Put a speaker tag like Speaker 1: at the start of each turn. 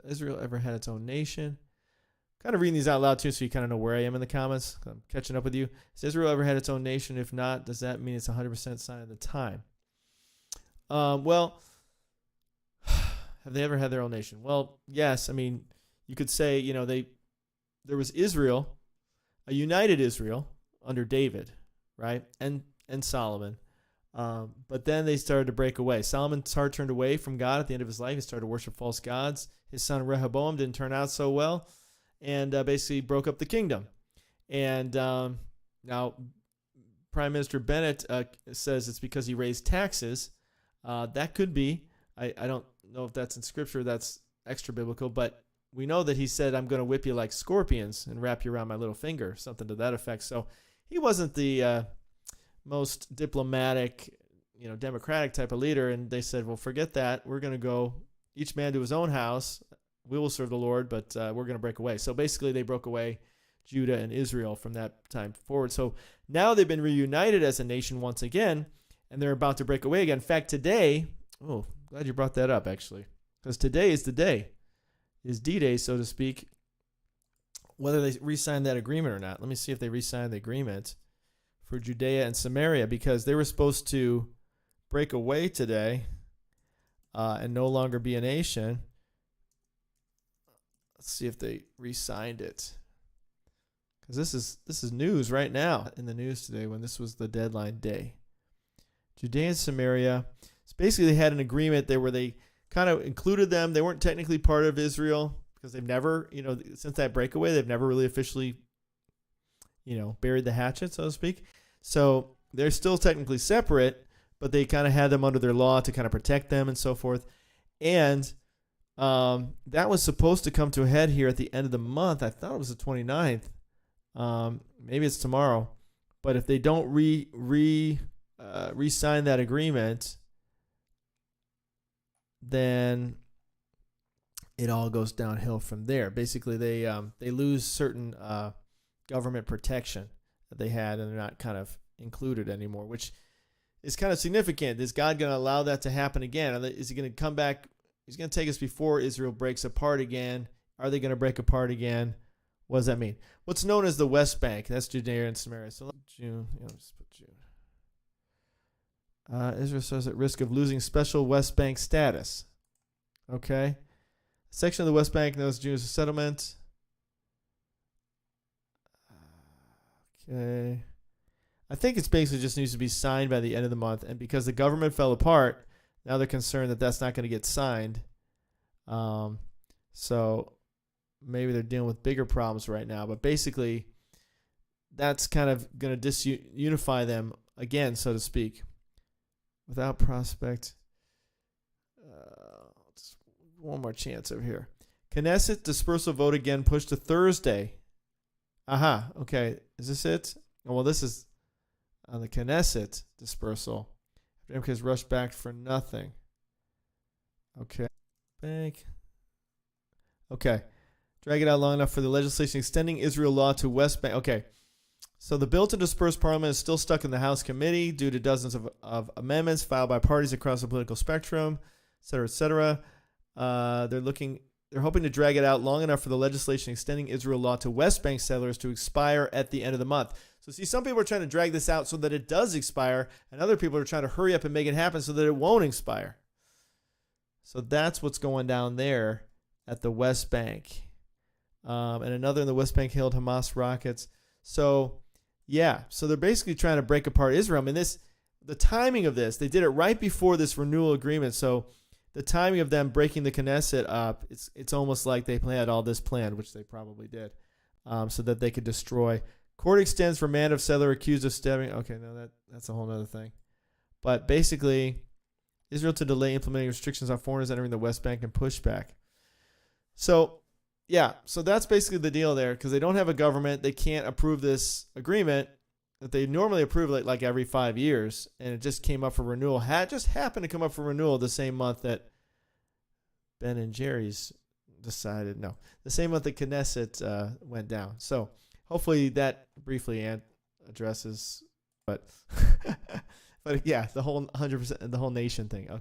Speaker 1: Has Israel ever had its own nation? Kind of reading these out loud too, so you kind of know where I am in the comments. I'm catching up with you. Has Israel ever had its own nation? If not, does that mean it's 100% sign of the time? Well, have they ever had their own nation? Well, yes. I mean, you could say, there was Israel, a united Israel under David, right? And Solomon. But then they started to break away. Solomon's heart turned away from God at the end of his life. He started to worship false gods. His son Rehoboam didn't turn out so well, and basically broke up the kingdom. And now Prime Minister Bennett says it's because he raised taxes. That could be. I don't know if that's in Scripture. That's extra biblical. But we know that he said, I'm going to whip you like scorpions and wrap you around my little finger, something to that effect. So he wasn't the most diplomatic, democratic type of leader. And they said, well, forget that. We're going to go each man to his own house. We will serve the Lord, but we're going to break away. So basically they broke away, Judah and Israel, from that time forward. So now they've been reunited as a nation once again, and they're about to break away again. In fact, today, glad you brought that up, actually, because today is the day, is D-Day, so to speak, whether they re-signed that agreement or not. Let me see if they re-signed the agreement for Judea and Samaria, because they were supposed to break away today and no longer be a nation. Let's see if they re-signed it, because this is news right now in the news today when this was the deadline day. Judea and Samaria. So basically they had an agreement there where they kind of included them. They weren't technically part of Israel because they've never, since that breakaway, they've never really officially, buried the hatchet, so to speak. So they're still technically separate, but they kind of had them under their law to kind of protect them and so forth. And that was supposed to come to a head here at the end of the month. I thought it was the 29th. Maybe it's tomorrow. But if they don't re-sign that agreement, then it all goes downhill from there. Basically, they lose certain government protection that they had, and they're not kind of included anymore, which is kind of significant. Is God going to allow that to happen again? Is he going to come back? He's going to take us before Israel breaks apart again. Are they going to break apart again? What does that mean? What's known as the West Bank, that's Judea and Samaria. So June, let's put June. Israel is at risk of losing special West Bank status. Okay. A section of the West Bank known as Jews settlement. Okay. I think it's basically just needs to be signed by the end of the month. And because the government fell apart, now they're concerned that that's not going to get signed. So maybe they're dealing with bigger problems right now. But basically, that's kind of going to disunify them again, so to speak. Without prospect. Just one more chance over here. Knesset dispersal vote again pushed to Thursday. Aha. Okay. Is this it? Oh, well, this is on the Knesset dispersal. Because rushed back for nothing. Okay. Bank. Okay. Drag it out long enough for the legislation extending Israel law to West Bank. Okay. So the bill to disperse Parliament is still stuck in the House committee due to dozens of amendments filed by parties across the political spectrum, et cetera, et cetera. They're hoping to drag it out long enough for the legislation extending Israel law to West Bank settlers to expire at the end of the month. So see, some people are trying to drag this out so that it does expire, and other people are trying to hurry up and make it happen so that it won't expire. So that's what's going down there at the West Bank. And another in the West Bank hailed Hamas rockets. So they're basically trying to break apart Israel. I mean, the timing of this, they did it right before this renewal agreement. So the timing of them breaking the Knesset up, it's almost like they had all this planned, which they probably did, so that they could destroy. Court extends for man of settler accused of stabbing. Okay, no, that's a whole other thing. But basically, Israel to delay implementing restrictions on foreigners entering the West Bank and pushback. So that's basically the deal there, because they don't have a government. They can't approve this agreement that they normally approve like every 5 years, and it just came up for renewal. Just happened to come up for renewal the same month that Ben and Jerry's decided. No, the same month that Knesset went down. So hopefully that briefly addresses, but yeah, the whole 100%, the whole nation thing. Okay.